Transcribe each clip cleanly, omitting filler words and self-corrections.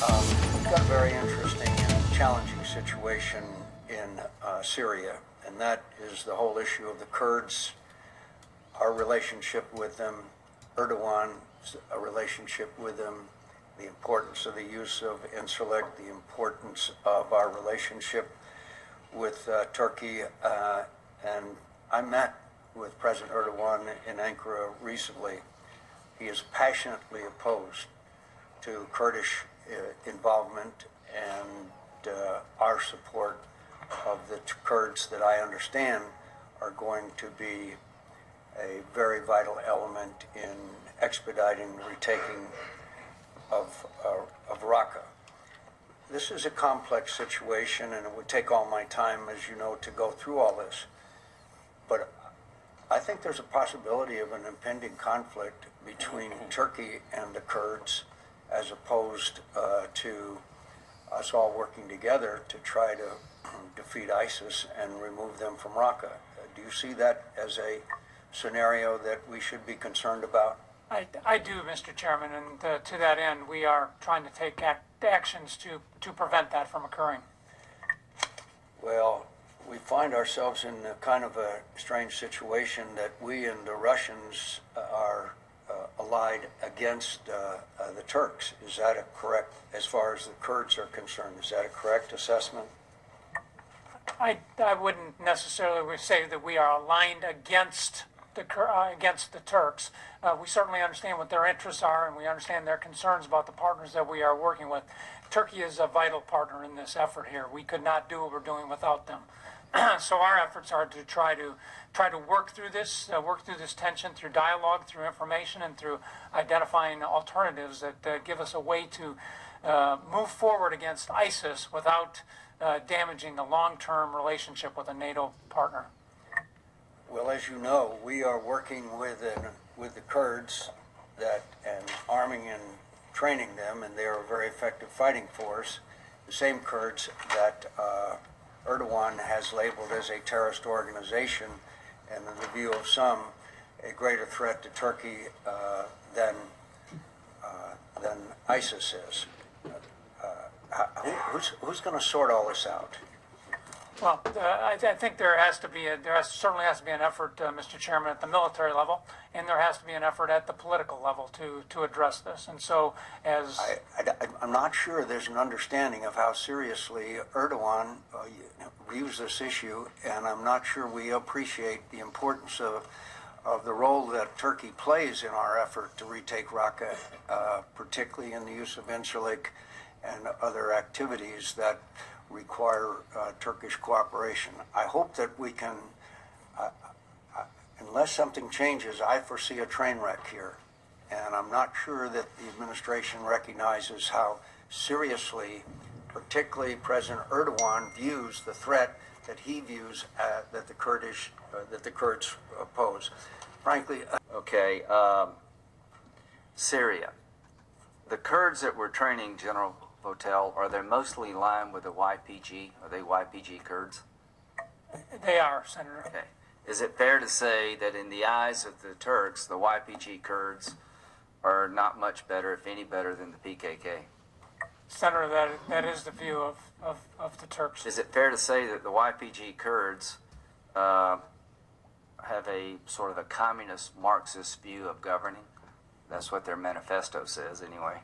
We've got a very interesting and challenging situation in Syria, and that is the whole issue of the Kurds, our relationship with them, Erdogan's relationship with them, the importance of the use of Incirlik, the importance of our relationship with Turkey, and I met with President Erdogan in Ankara recently. He is passionately opposed to Kurdish involvement, and our support of the Kurds, that I understand, are going to be a very vital element in expediting the retaking of Rakka. This is a complex situation, and it would take all my time, as you know, to go through all this. But I think there's a possibility of an impending conflict between Turkey and the Kurds, as opposed to us all working together to try to defeat ISIS and remove them from Rakka. Do you see that as a scenario that we should be concerned about? I do, Mr. Chairman, and to that end, we are trying to take actions to prevent that from occurring. Well, we find ourselves in a kind of a strange situation that we and the Russians are allied against the Turks. Is that a correct, as far as the Kurds are concerned, is that a correct assessment? I wouldn't necessarily say that we are aligned against the Turks. We certainly understand what their interests are, and we understand their concerns about the partners that we are working with. Turkey is a vital partner in this effort here. We could not do what we're doing without them. So our efforts are to try to work through this tension through dialogue, through information, and through identifying alternatives that give us a way to move forward against ISIS without damaging the long-term relationship with a NATO partner. Well, as you know, we are working with the Kurds and arming and training them, and they are a very effective fighting force. The same Kurds that Erdogan has labeled as a terrorist organization, and in the view of some, a greater threat to Turkey than ISIS is. Who's going to sort all this out? Well, I think there certainly has to be an effort, Mr. Chairman, at the military level, and there has to be an effort at the political level to address this. And so, I'm not sure there's an understanding of how seriously Erdogan views this issue, and I'm not sure we appreciate the importance of the role that Turkey plays in our effort to retake Rakka, particularly in the use of Incirlik and other activities that require Turkish cooperation. I hope that we can, unless something changes, I foresee a train wreck here. And I'm not sure that the administration recognizes how seriously, particularly President Erdogan, views the threat that he views that the Kurds pose. Frankly, okay, Syria. The Kurds that we're training, General Votel, are they mostly in line with the YPG? Are they YPG Kurds? they are, Senator. Okay. Is it fair to say that in the eyes of the Turks, the YPG Kurds are not much better, if any better, than the PKK? Senator, that is the view of the Turks. Is it fair to say that the YPG Kurds have a sort of a communist Marxist view of governing? That's what their manifesto says, anyway.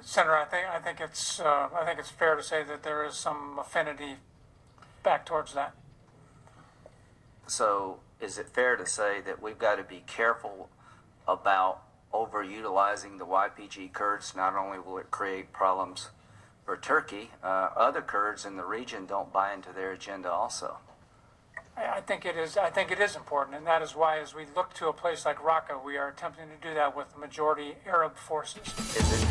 Senator, I think it's fair to say that there is some affinity back towards that. So, is it fair to say that we've got to be careful about overutilizing the YPG Kurds? Not only will it create problems for Turkey, other Kurds in the region don't buy into their agenda also. I think it is important, and that is why, as we look to a place like Rakka, we are attempting to do that with the majority Arab forces. Is it